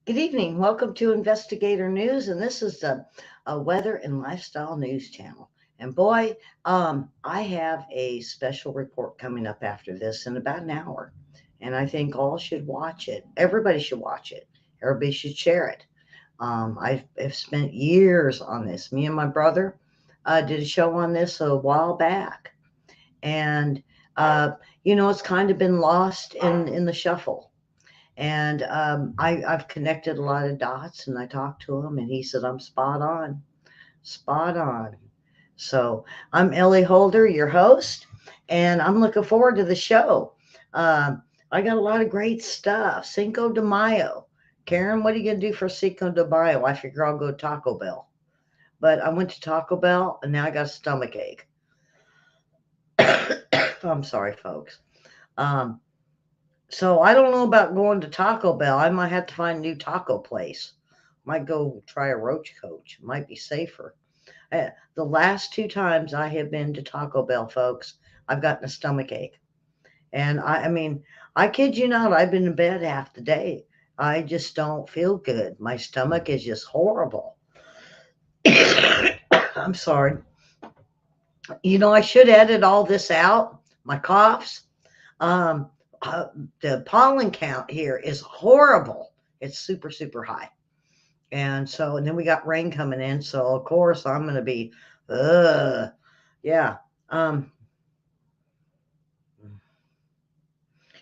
Good evening. Welcome to Investigator News, and this is a weather and lifestyle news channel. And boy, I have a special report coming up after this in about an hour, and I think all should watch it. Everybody should watch it. Everybody should share it. I've spent years on this. Me and my brother did a show on this a while back, and it's kind of been lost in the shuffle. And I've connected a lot of dots, and I talked to him, and he said, I'm spot on, spot on. So I'm Ellie Holder, your host, and I'm looking forward to the show. I got a lot of great stuff. Cinco de Mayo. Karen, what are you going to do for Cinco de Mayo? I figure I'll go Taco Bell. But I went to Taco Bell, and now I got a stomach ache. I'm sorry, folks. Um, So I don't know about going to Taco Bell. I might have to find a new taco place. Might go try a roach coach. Might be safer. The last two times I have been to Taco Bell, folks, I've gotten a stomach ache. And I mean, I kid you not, I've been in bed half the day. I just don't feel good. My stomach is just horrible. I'm sorry. I should edit all this out, my coughs. Um, uh, the pollen count here is horrible. It's super, super high. And then we got rain coming in. So, of course, I'm going to be, uh, yeah. Um,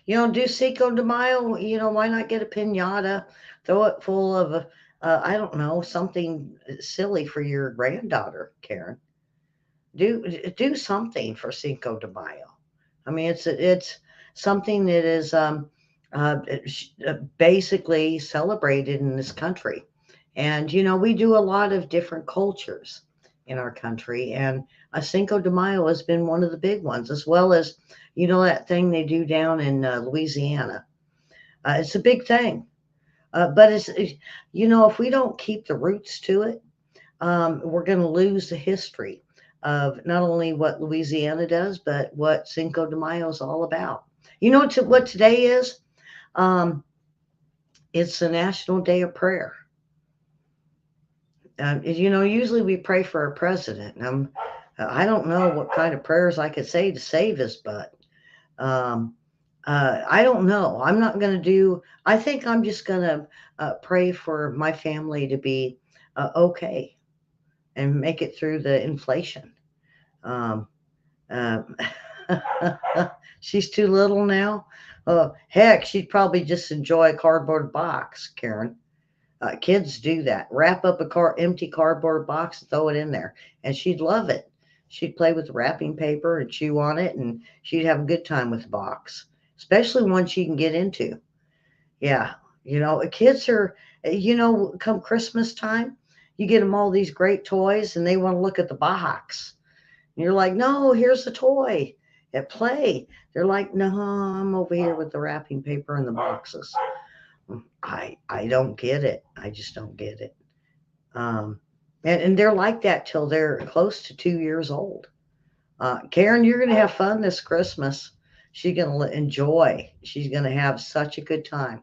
do Cinco de Mayo, why not get a pinata, throw it full of, I don't know, something silly for your granddaughter, Karen. Do something for Cinco de Mayo. I mean, it's something that is basically celebrated in this country, and we do a lot of different cultures in our country, and Cinco de Mayo has been one of the big ones, as well as that thing they do down in Louisiana. It's a big thing, but if we don't keep the roots to it, we're going to lose the history of not only what Louisiana does, but what Cinco de Mayo is all about. You know what today is? Um, it's the National Day of Prayer. Usually we pray for our president. I don't know what kind of prayers I could say to save his butt. Um, I don't know. I'm not going to do, I think I'm just going to pray for my family to be okay and make it through the inflation. Um, um, she's too little now. Heck, she'd probably just enjoy a cardboard box, Karen. Kids do that. Wrap up a empty cardboard box and throw it in there, and she'd love it. She'd play with wrapping paper and chew on it, and she'd have a good time with the box, especially one she can get into. Yeah, kids are, come Christmas time, you get them all these great toys, and they want to look at the box. And you're like, no, here's the toy at play. They're like, no, I'm over here with the wrapping paper and the boxes. I don't get it. I just don't get it. Um, and they're like that till they're close to 2 years old. Karen, you're going to have fun this Christmas. She's going to enjoy. She's going to have such a good time.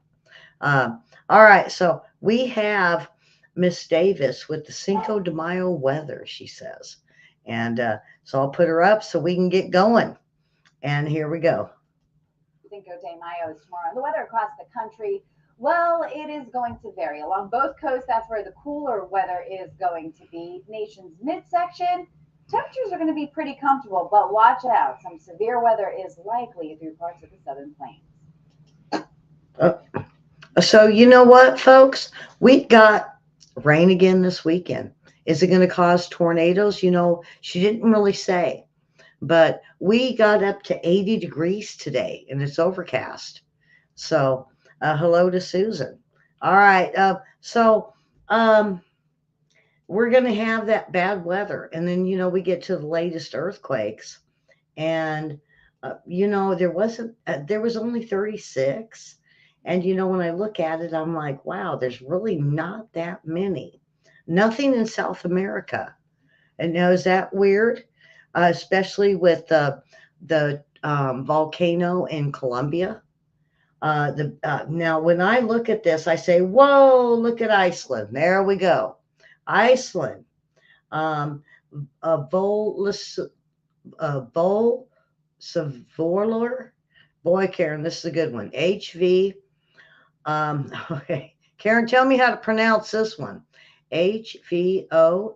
All right, so we have Miss Davis with the Cinco de Mayo weather, she says. And so I'll put her up so we can get going. And here we go. Cinco de Mayo is tomorrow. The weather across the country, well, it is going to vary. Along both coasts, that's where the cooler weather is going to be. Nation's midsection, temperatures are going to be pretty comfortable, but watch out. Some severe weather is likely through parts of the southern plains. Uh, so, you know what, folks? We got rain again this weekend. Is it going to cause tornadoes? She didn't really say, but we got up to 80 degrees today and it's overcast. So, hello to Susan. All right. Um, we're going to have that bad weather. And then, we get to the latest earthquakes. And, there was only 36. And, when I look at it, I'm like, wow, there's really not that many. Nothing in South America. And now, is that weird? Especially with the volcano in Colombia. Now, when I look at this, I say, "Whoa! Look at Iceland. There we go, Iceland." Um, a Bolis, Bol Savorlor. Boy, Karen, this is a good one. HV. Okay, Karen, tell me how to pronounce this one. HVOLSVOLLUR.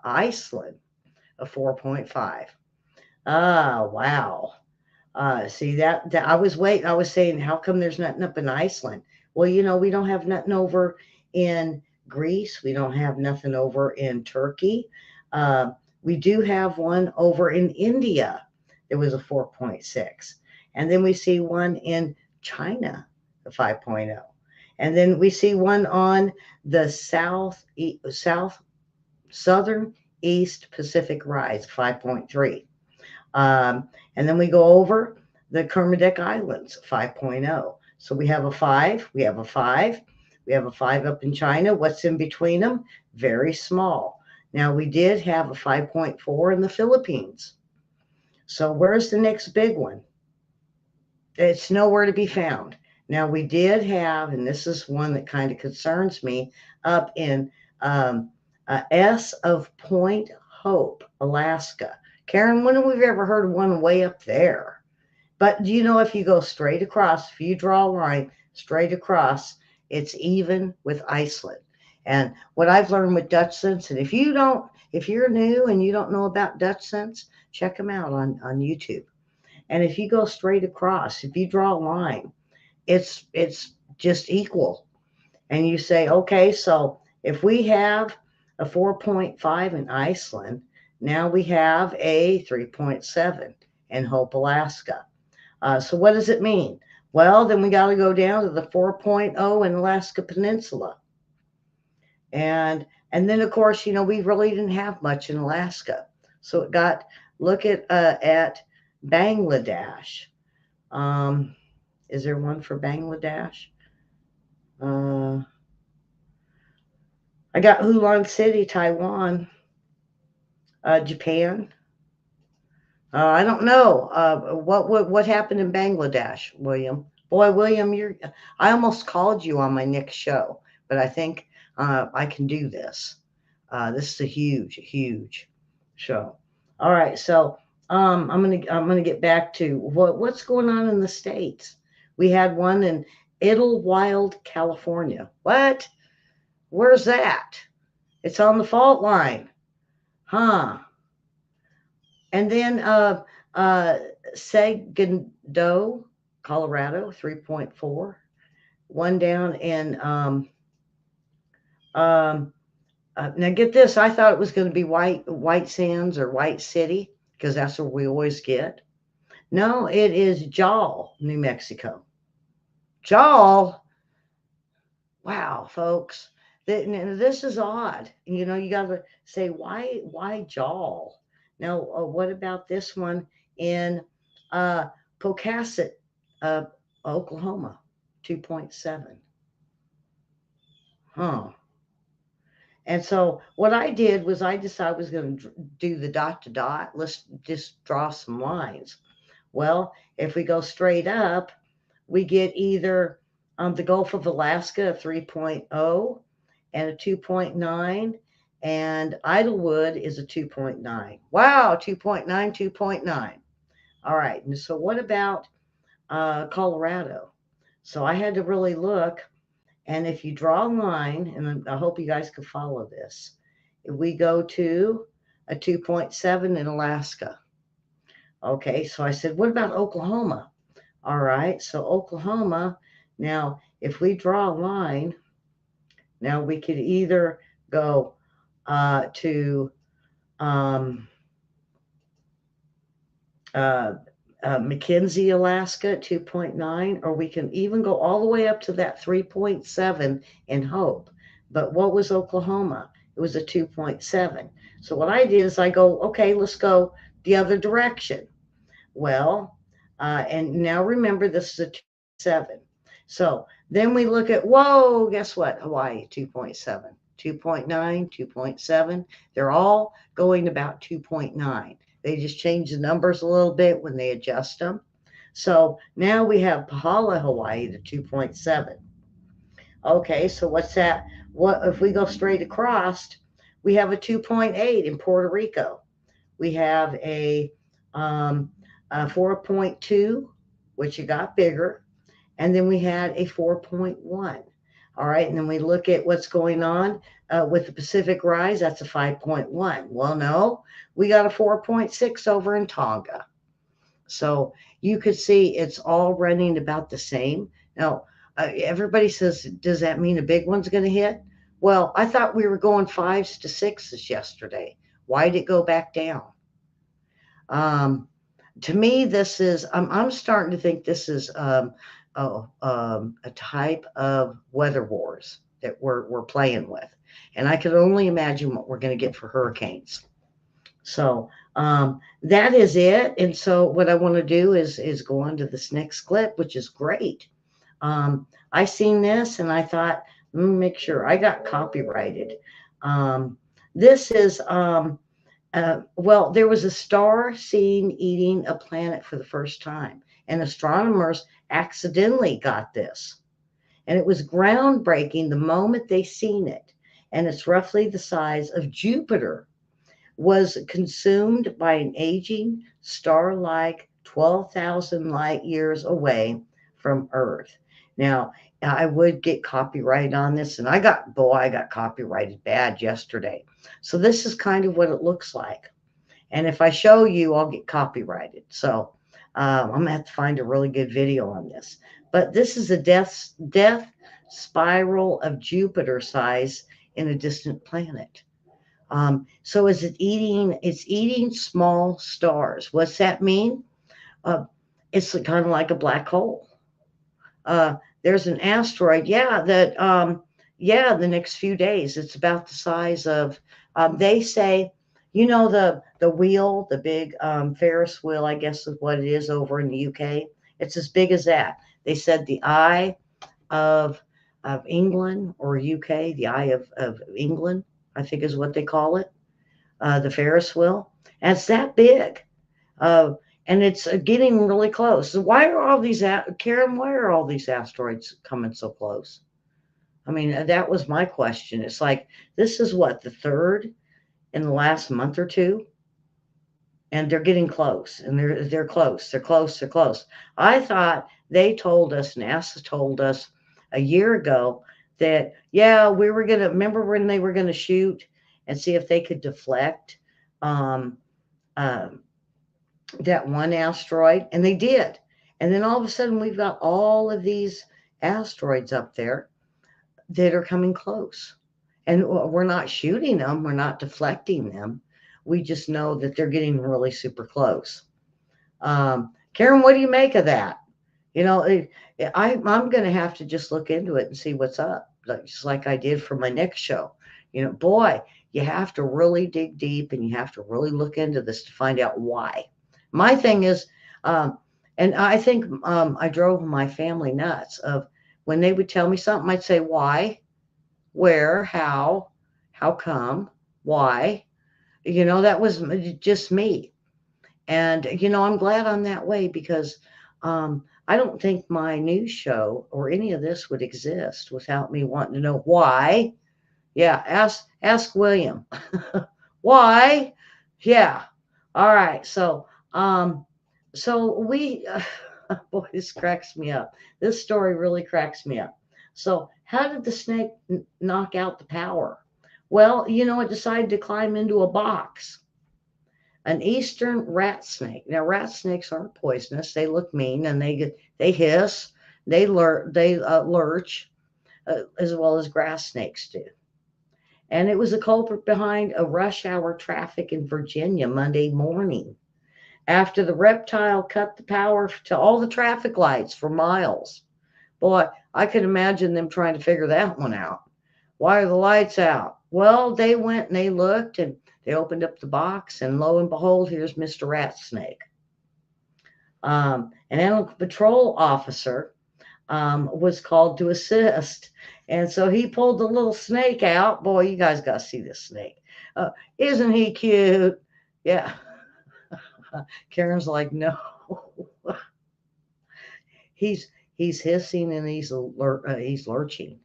Iceland, a 4.5. Ah, wow. See that I was waiting. I was saying, how come there's nothing up in Iceland? Well, we don't have nothing over in Greece. We don't have nothing over in Turkey. Uh, we do have one over in India. There was a 4.6, and then we see one in China, a 5.0, and then we see one on the southern East Pacific Rise, 5.3. Um, and then we go over the Kermadec Islands, 5.0. So we have a 5, we have a 5, we have a 5 up in China. What's in between them? Very small. Now we did have a 5.4 in the Philippines. So where's the next big one? It's nowhere to be found. Now we did have, and this is one that kind of concerns me, up in S of Point Hope, Alaska. Karen, when have we ever heard of one way up there? But do you know, if you go straight across, if you draw a line straight across, it's even with Iceland. And what I've learned with Dutch Sense, and if you're new and you don't know about Dutch Sense, check them out on YouTube. And if you go straight across, if you draw a line, it's just equal. And you say, okay, so if we have a 4.5 in Iceland, now we have a 3.7 in Hope, Alaska. So what does it mean? Well, then we got to go down to the 4.0 in Alaska Peninsula. And then, of course, we really didn't have much in Alaska. So look at Bangladesh. Um, is there one for Bangladesh? Uh, I got Hulan City, Taiwan, Japan. I don't know what happened in Bangladesh, William. Boy, William, I almost called you on my next show, but I think I can do this. This is a huge, huge show. All right, so I'm gonna get back to what's going on in the states. We had one in Idlewild, California. What? Where's that? It's on the fault line, huh? And then Segundo, Colorado, 3.4. One down in um, now get this. I thought it was going to be White Sands or White City, because that's where we always get. No, it is Jal, New Mexico. Jal. Wow, folks. This is odd. You got to say, why Jal? Now, what about this one in uh, Pocasset, uh, Oklahoma, 2.7? Huh. And so what I did was I decided I was going to do the dot to dot. Let's just draw some lines. Well, if we go straight up, we get either the Gulf of Alaska, a 3.0, and a 2.9, and Idlewood is a 2.9. Wow, 2.9, 2.9. All right, and so what about Colorado? So I had to really look, and if you draw a line, and I hope you guys can follow this, if we go to a 2.7 in Alaska. Okay, so I said, what about Oklahoma? All right, so Oklahoma, now if we draw a line, now we could either go to um, uh, McKenzie, Alaska at 2.9, or we can even go all the way up to that 3.7 in Hope. But what was Oklahoma? It was a 2.7. So what I did is I go, okay, let's go the other direction. Well, and now remember, this is a 2.7. So then we look at, whoa, guess what? Hawaii, 2.7, 2.9, 2.7. They're all going about 2.9. They just change the numbers a little bit when they adjust them. So now we have Pahala, Hawaii to 2.7. Okay, so what's that? What if we go straight across? We have a 2.8 in Puerto Rico. We have um, a 4.2, which it got bigger, and then we had a 4.1. All right, and then we look at what's going on with the Pacific Rise. That's a 5.1. Well, no, we got a 4.6 over in Tonga. So you could see it's all running about the same. Now, everybody says, does that mean a big one's going to hit? Well, I thought we were going fives to sixes yesterday. Why did it go back down? Um, to me, this is, I'm starting to think this is a type of weather wars that we're playing with. And I can only imagine what we're going to get for hurricanes. So that is it. And so what I want to do is go on to this next clip, which is great. I seen this and I thought, make sure I got copyrighted. This is well, there was a star seen eating a planet for the first time, and astronomers accidentally got this. And it was groundbreaking the moment they seen it. And it's roughly the size of Jupiter, was consumed by an aging star like 12,000 light years away from Earth. Now, I would get copyright on this, and I got copyrighted bad yesterday. So, this is kind of what it looks like. And if I show you, I'll get copyrighted. So, I'm going to have to find a really good video on this. But this is a death spiral of Jupiter size in a distant planet. So is it eating? It's eating small stars. What's that mean? Uh, it's kind of like a black hole. There's an asteroid. Yeah, that. Yeah, the next few days, it's about the size of. They say, the wheel, the big Ferris wheel, I guess is what it is over in the UK. It's as big as that. They said the eye of England or UK, the eye of England, I think is what they call it, the Ferris wheel. And it's that big. Uh, and it's getting really close. So why are all these, Karen, why are all these asteroids coming so close? I mean, that was my question. It's like, this is what, the third in the last month or two? And they're getting close, and they're close, they're close, they're close. I thought they told us, NASA told us a year ago that yeah, we were gonna remember when they were gonna shoot and see if they could deflect um, um, that one asteroid, and they did. And then all of a sudden, we've got all of these asteroids up there that are coming close. And we're not shooting them, we're not deflecting them. We just know that they're getting really super close. Karen, what do you make of that? I'm going to have to just look into it and see what's up, just like I did for my next show. Boy, you have to really dig deep and you have to really look into this to find out why. My thing is, and I think I drove my family nuts of when they would tell me something, I'd say, why, where, how come, why? That was just me. And, I'm glad I'm that way because I don't think my news show or any of this would exist without me wanting to know why. Yeah, ask William. Why? Yeah. All right. So we boy, this cracks me up. This story really cracks me up. So, how did the snake knock out the power? Well, it decided to climb into a box. An eastern rat snake. Now, rat snakes aren't poisonous. They look mean and they hiss, they lurch, as well as grass snakes do. And it was a culprit behind a rush hour traffic in Virginia Monday morning after the reptile cut the power to all the traffic lights for miles. Boy, I could imagine them trying to figure that one out. Why are the lights out? Well, they went and they looked and they opened up the box, and lo and behold, here's Mr. Rat Snake. An animal patrol officer was called to assist. And so he pulled the little snake out. Boy, you guys got to see this snake. Isn't he cute? Yeah. Karen's like, no, he's he's hissing and he's lurching.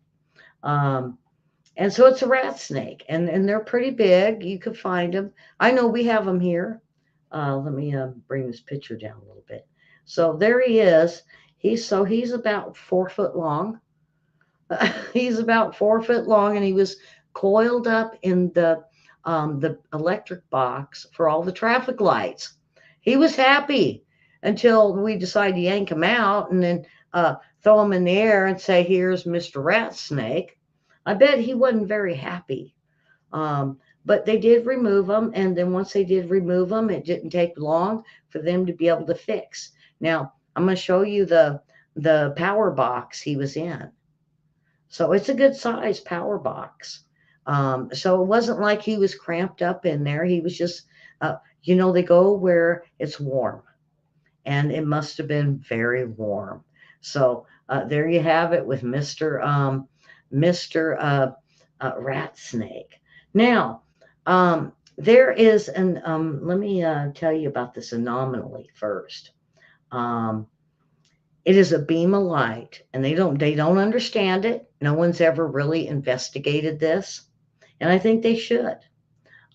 Um, and so it's a rat snake, and they're pretty big. You could find them. I know we have them here. Let me bring this picture down a little bit. So there he is. He's about 4 foot long. He's about 4 foot long, and he was coiled up in the electric box for all the traffic lights. He was happy until we decided to yank him out and then throw him in the air and say, "Here's Mr. Rat Snake." I bet he wasn't very happy. But they did remove him, and then once they did remove him, it didn't take long for them to be able to fix. Now I'm going to show you the power box he was in. So it's a good size power box. So it wasn't like he was cramped up in there. He was just, they go where it's warm, and it must have been very warm. So there you have it with Mister Rat Snake. Now, there is an. Let me tell you about this anomaly first. Um, it is a beam of light, and they don't understand it. No one's ever really investigated this, and I think they should.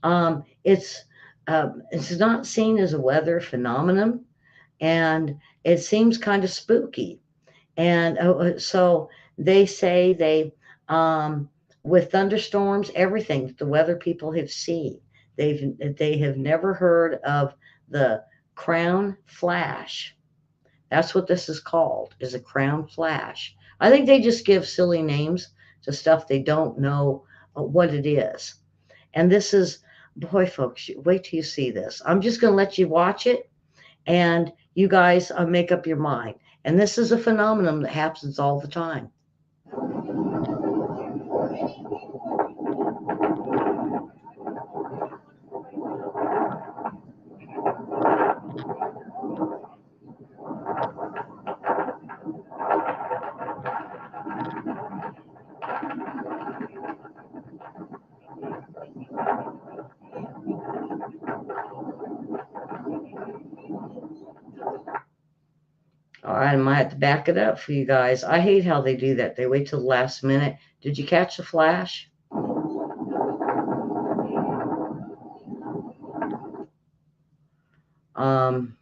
Um, it's it's not seen as a weather phenomenon, and it seems kind of spooky. And so they say um, with thunderstorms, everything that the weather people have seen, they have never heard of the crown flash. That's what this is called, is a crown flash. I think they just give silly names to stuff they don't know what it is. And this is, boy, folks, wait till you see this. I'm just going to let you watch it, and you guys make up your mind. And this is a phenomenon that happens all the time. All right, I might have to back it up for you guys. I hate how they do that. They wait till the last minute. Did you catch the flash? Um,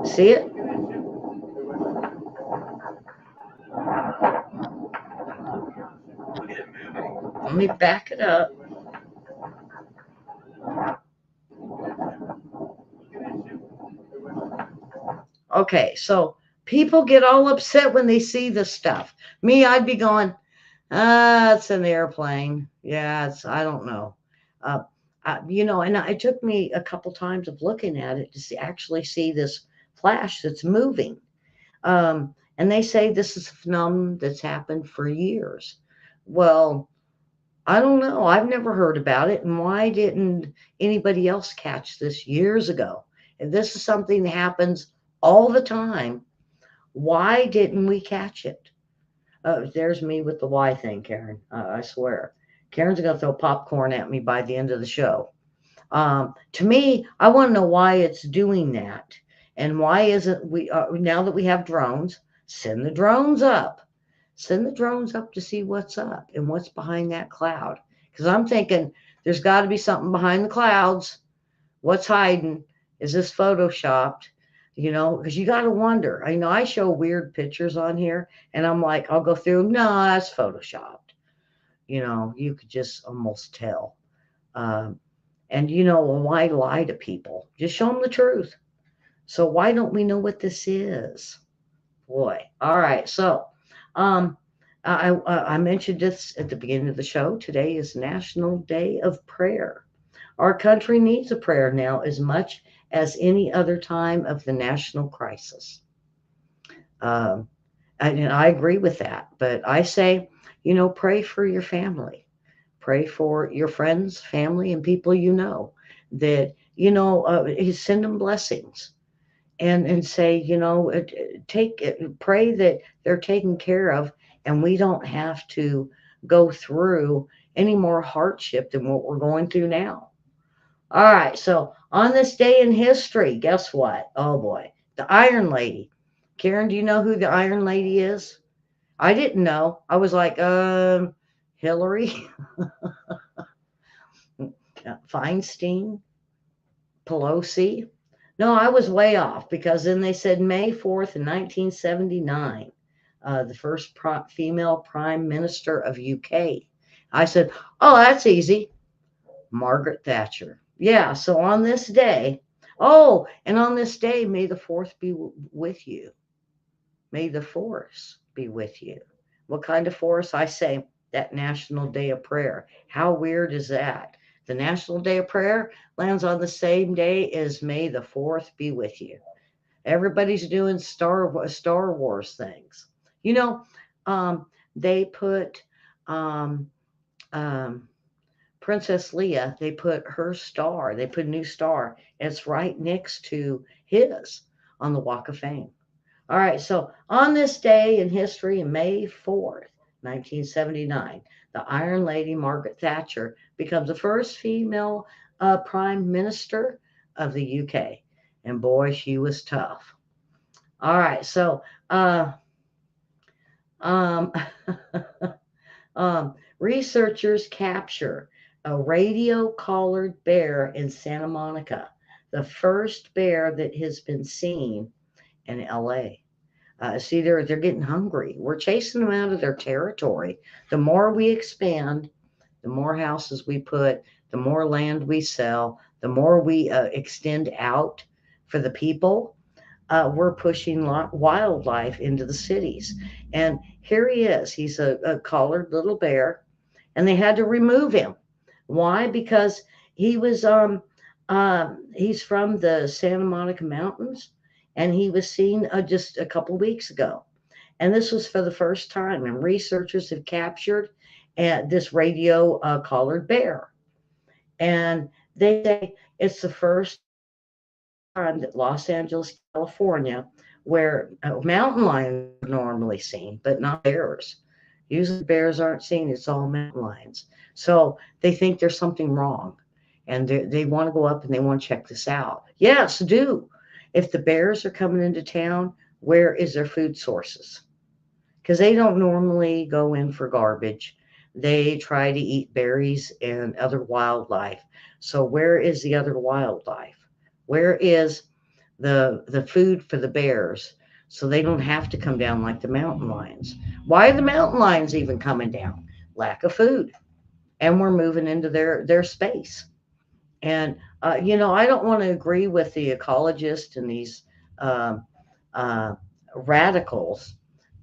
See it? Let me back it up. Okay, so people get all upset when they see this stuff. Me, I'd be going, it's an airplane. Yeah, I don't know. Uh, and it took me a couple times of looking at it to actually see this flash that's moving. And they say this is a phenomenon that's happened for years. Well, I don't know. I've never heard about it. And why didn't anybody else catch this years ago? If this is something that happens all the time, why didn't we catch it? There's me with the why thing, Karen. I swear. Karen's going to throw popcorn at me by the end of the show. To me, I want to know why it's doing that. And why isn't we, now that we have drones, send the drones up. Send the drones up to see what's up and what's behind that cloud. Because I'm thinking there's got to be something behind the clouds. What's hiding? Is this photoshopped? Because you got to wonder. I show weird pictures on here, and I'm like, I'll go through. No, that's photoshopped. You could just almost tell. Um, and why lie to people? Just show them the truth. So why don't we know what this is? Boy. All right. So um, I mentioned this at the beginning of the show. Today is National Day of Prayer. Our country needs a prayer now as much as any other time of the national crisis. Um, and I agree with that. But I say, pray for your family. Pray for your friends, family, and people that, send them blessings and say, pray that they're taken care of, and we don't have to go through any more hardship than what we're going through now. All right. So on this day in history, guess what? Oh boy, the Iron Lady. Karen, do you know who the Iron Lady is? I didn't know. I was like, Hillary Feinstein, Pelosi. No, I was way off because then they said May 4th in 1979, the first female prime minister of UK. I said, oh, that's easy. Margaret Thatcher. Yeah, so on this day, oh, and on this day, may the fourth be with you. May the force be with you. What kind of force? I say that National Day of Prayer. How weird is that? The National Day of Prayer lands on the same day as May the 4th be with you. Everybody's doing Star Wars things. You know, they put um, um, Princess Leia, they put her star, they put a new star. It's right next to his on the Walk of Fame. All right, so on this day in history, May 4th, 1979, the Iron Lady Margaret Thatcher becomes the first female prime minister of the UK. And boy, she was tough. All right, so uh, um, researchers capture a radio collared bear in Santa Monica, the first bear that has been seen in LA. See, they're getting hungry. We're chasing them out of their territory. The more we expand, the more houses we put, the more land we sell, the more we extend out for the people. We're pushing wildlife into the cities. And here he is. He's a collared little bear, and they had to remove him. Why? Because he was he's from the Santa Monica Mountains, and he was seen just a couple weeks ago. And this was for the first time. And researchers have captured this radio collared bear, and they say it's the first time that Los Angeles, California, where mountain lions are normally seen, but not bears. Usually bears aren't seen, it's all mountain lions. So they think there's something wrong and they want to go up and they want to check this out. Yes, do. If the bears are coming into town, where is their food sources? Because they don't normally go in for garbage. They try to eat berries and other wildlife. So where is the other wildlife? Where is the food for the bears so they don't have to come down like the mountain lions? Why are the mountain lions even coming down? Lack of food. And we're moving into their space. And I don't want to agree with the ecologists and these uh, uh, radicals,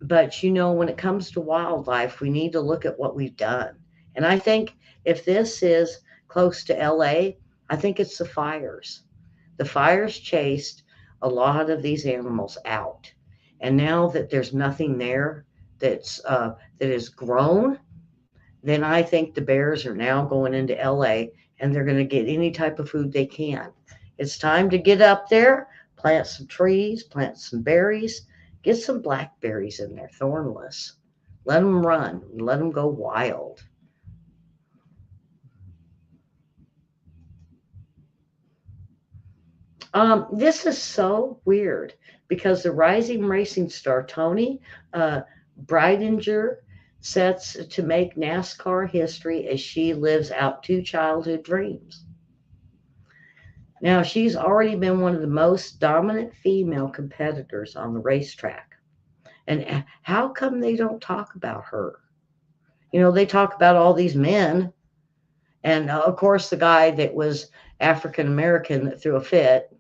but when it comes to wildlife, we need to look at what we've done. And I think if this is close to LA, I think it's the fires. The fires chased a lot of these animals out, and now that there's nothing there that is grown, then I think the bears are now going into LA and they're going to get any type of food they can. It's time to get up there, plant some trees, plant some berries, get some blackberries in there, thornless. Let them run, let them go wild. This is so weird because the rising racing star Tony Breidinger sets to make NASCAR history as she lives out two childhood dreams. Now, she's already been one of the most dominant female competitors on the racetrack. And how come they don't talk about her? They talk about all these men, and of course, the guy that was African American that threw a fit.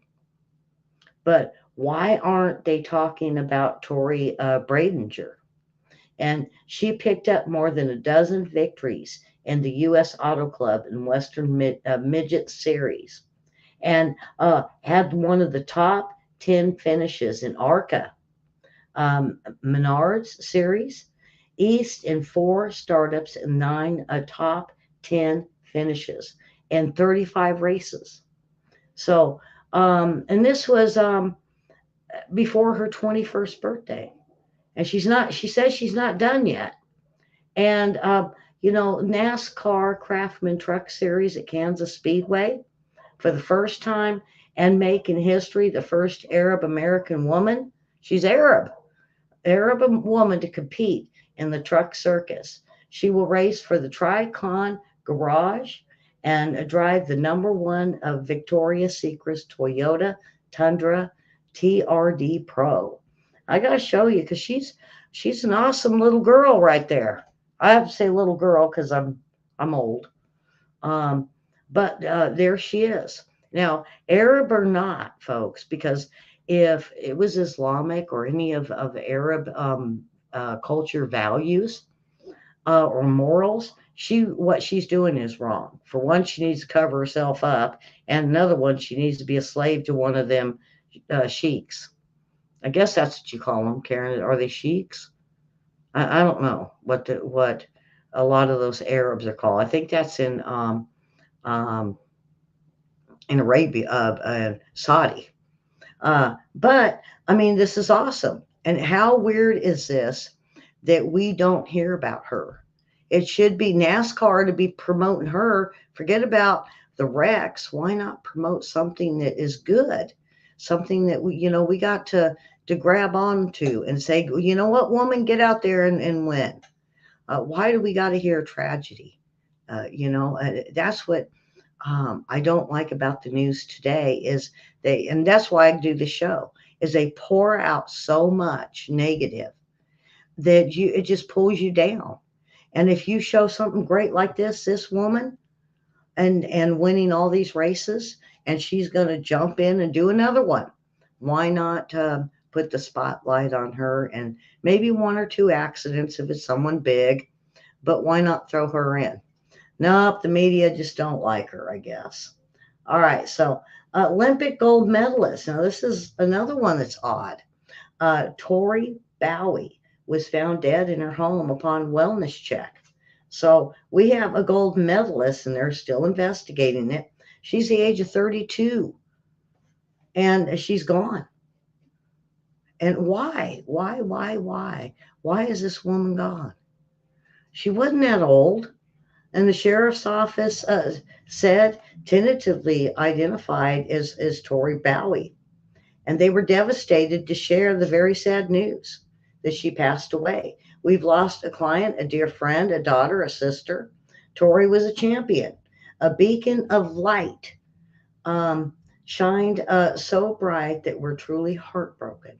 But why aren't they talking about Tori Bradinger? And she picked up more than a dozen victories in the U.S. Auto Club and Western Midget Series, and had one of the top 10 finishes in ARCA, Menards Series, East in four startups and nine top 10 finishes and 35 races. So, and this was before her 21st birthday. And she says she's not done yet. And, NASCAR Craftsman Truck Series at Kansas Speedway, for the first time and make in history the first Arab American woman. She's Arab woman to compete in the truck circus. She will race for the Tricon Garage and drive the number one of Victoria's Secret's Toyota Tundra TRD Pro. I gotta show you because she's an awesome little girl right there. I have to say little girl because I'm old. Um, but there she is. Now, Arab or not, folks, because if it was Islamic or any of Arab culture values or morals, what she's doing is wrong. For one, she needs to cover herself up, and another one, she needs to be a slave to one of them sheiks. I guess that's what you call them, Karen. Are they sheiks? I don't know what a lot of those Arabs are called. I think that's um, in Arabia, Saudi. But I mean, this is awesome. And how weird is this that we don't hear about her? It should be NASCAR to be promoting her. Forget about the wrecks. Why not promote something that is good? Something that we got to grab onto and say, you know what, woman, get out there and win. Why do we got to hear tragedy? That's what I don't like about the news today is and that's why I do the show, is they pour out so much negative that it just pulls you down. And if you show something great like this woman and winning all these races, and she's going to jump in and do another one, why not put the spotlight on her and maybe one or two accidents if it's someone big, but why not throw her in? Nope, the media just don't like her, I guess. All right, so Olympic gold medalist. Now, this is another one that's odd. Tori Bowie was found dead in her home upon wellness check. So we have a gold medalist, and they're still investigating it. She's the age of 32, and she's gone. And why? Why? Why is this woman gone? She wasn't that old. And the sheriff's office said tentatively identified as Tori Bowie. And they were devastated to share the very sad news that she passed away. We've lost a client, a dear friend, a daughter, a sister. Tori was a champion, a beacon of light, um, shined so bright that we're truly heartbroken.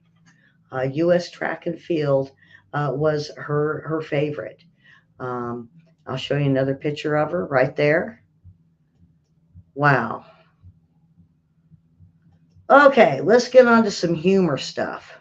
U.S. track and field was her favorite. Um, I'll show you another picture of her right there. Wow. Okay, let's get on to some humor stuff.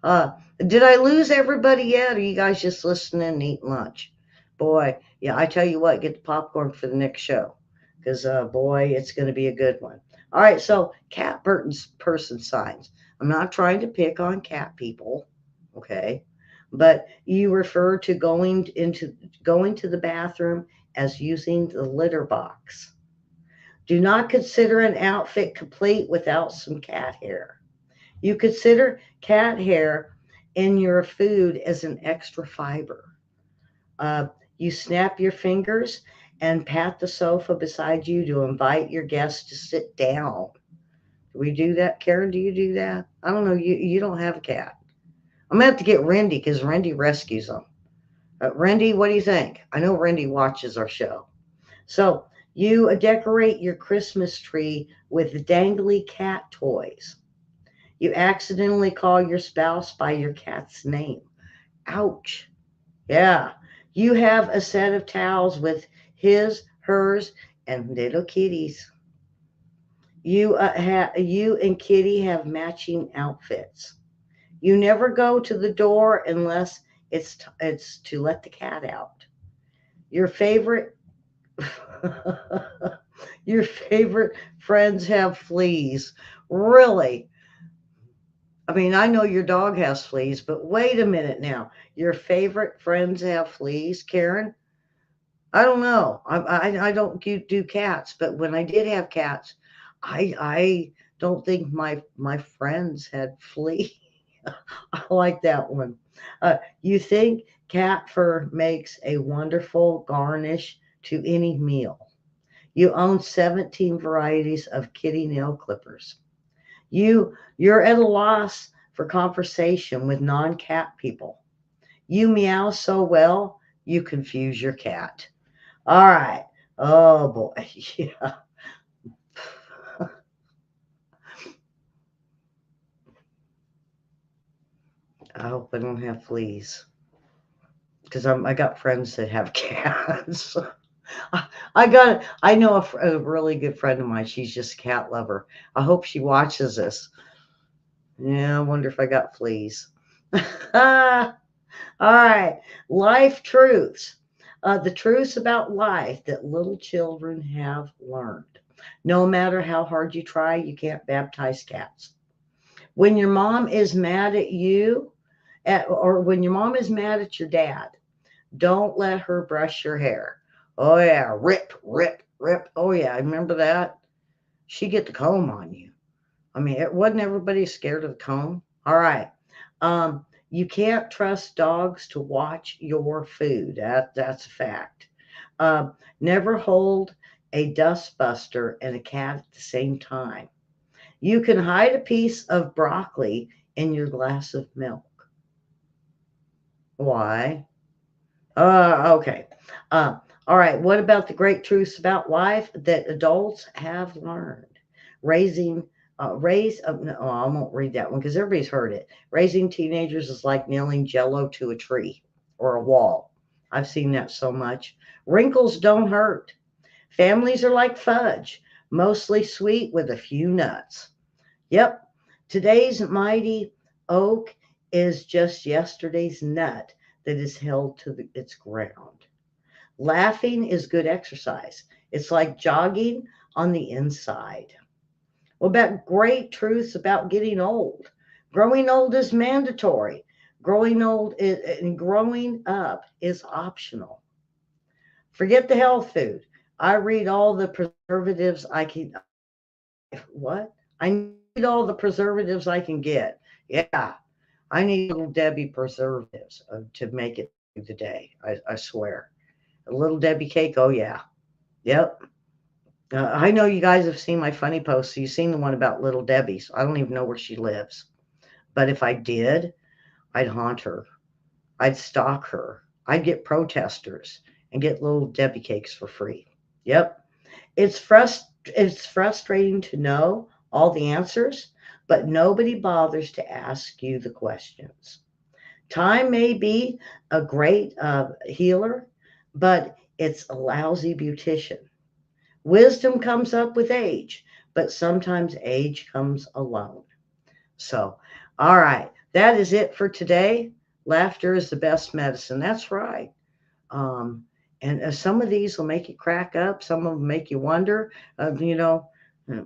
uh, did I lose everybody yet? Or are you guys just listening and eating lunch? Boy, yeah, I tell you what, get the popcorn for the next show. Because, boy, it's going to be a good one. All right, so cat person signs. I'm not trying to pick on cat people, okay? But you refer to going to the bathroom as using the litter box. Do not consider an outfit complete without some cat hair. You consider cat hair in your food as an extra fiber. Uh, you snap your fingers and pat the sofa beside you to invite your guests to sit down. Do we do that? Karen, do you do that? I don't know. You don't have a cat. I'm going to have to get Rendy because Rendy rescues them. Rendy, what do you think? I know Rendy watches our show. So you decorate your Christmas tree with dangly cat toys. You accidentally call your spouse by your cat's name. Ouch. Yeah. You have a set of towels with his, hers, and little kitties. You and Kitty have matching outfits. You never go to the door unless it's to let the cat out. Your favorite your favorite friends have fleas. Really? I mean, I know your dog has fleas, but wait a minute now. Your favorite friends have fleas, Karen? I don't know. I don't do cats, but when I did have cats, I don't think my friends had fleas. I like that one. You think cat fur makes a wonderful garnish to any meal. You own 17 varieties of kitty nail clippers. You're at a loss for conversation with non-cat people. You meow so well, you confuse your cat. All right. Oh boy. Yeah. I hope I don't have fleas because I got friends that have cats. I I know a really good friend of mine. She's just a cat lover. I hope she watches this. Yeah, I wonder if I got fleas. All right. Life truths. The truths about life that little children have learned. No matter how hard you try, you can't baptize cats. When your mom is mad at you, or when your mom is mad at your dad, don't let her brush your hair. Oh yeah, rip, rip, rip. Oh yeah, I remember that. She get the comb on you. I mean, it wasn't everybody scared of the comb. All right. You can't trust dogs to watch your food. That's a fact. Um, Never hold a dustbuster and a cat at the same time. You can hide a piece of broccoli in your glass of milk. Why? Okay. Uh, all right. What about the great truths about life that adults have learned? Raising, no, I won't read that one because everybody's heard it. Raising teenagers is like nailing jello to a tree or a wall. I've seen that so much. Wrinkles don't hurt. Families are like fudge, mostly sweet with a few nuts. Yep. Today's mighty oak is just yesterday's nut that is held to its ground. Laughing is good exercise. It's like jogging on the inside. What about great truths about getting old? Growing old is mandatory. And growing up is optional. Forget the health food. I read all the preservatives I can. What? I need all the preservatives I can get. Yeah, I need little Debbie preservatives to make it through the day. I swear. A little Debbie cake. Oh yeah. Yep. I know you guys have seen my funny posts. So you've seen the one about little Debbie. So I don't even know where she lives. But if I did, I'd haunt her. I'd stalk her. I'd get protesters and get little Debbie cakes for free. Yep. It's frustrating to know all the answers, but nobody bothers to ask you the questions. Time may be a great healer, but it's a lousy beautician. Wisdom comes up with age, but sometimes age comes alone. So, all right, that is it for today. Laughter is the best medicine. That's right. Um, and some of these will make you crack up. Some of them make you wonder, hmm,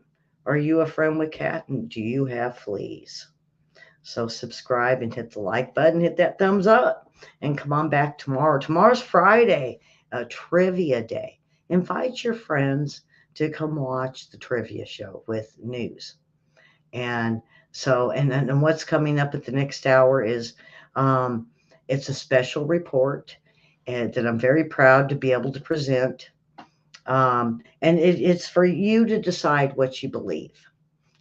are you a friend with cat and do you have fleas? So subscribe and hit the like button, hit that thumbs up, and come on back tomorrow. Tomorrow's Friday, a trivia day. Invite your friends to come watch the trivia show with news. And so, and what's coming up at the next hour is um, it's a special report that I'm very proud to be able to present. And it's for you to decide what you believe.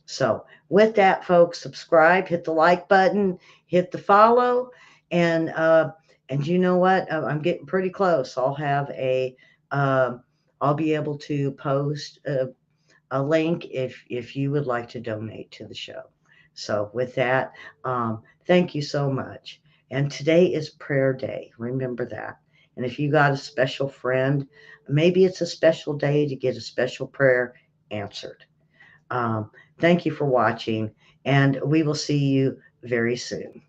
So, with that, folks, subscribe, hit the like button, hit the follow, and and you know what? I'm getting pretty close. Um, I'll be able to post a link if you would like to donate to the show. So, with that, thank you so much. And today is prayer day. Remember that. And if you got a special friend, maybe it's a special day to get a special prayer answered. Um, Thank you for watching, and we will see you very soon.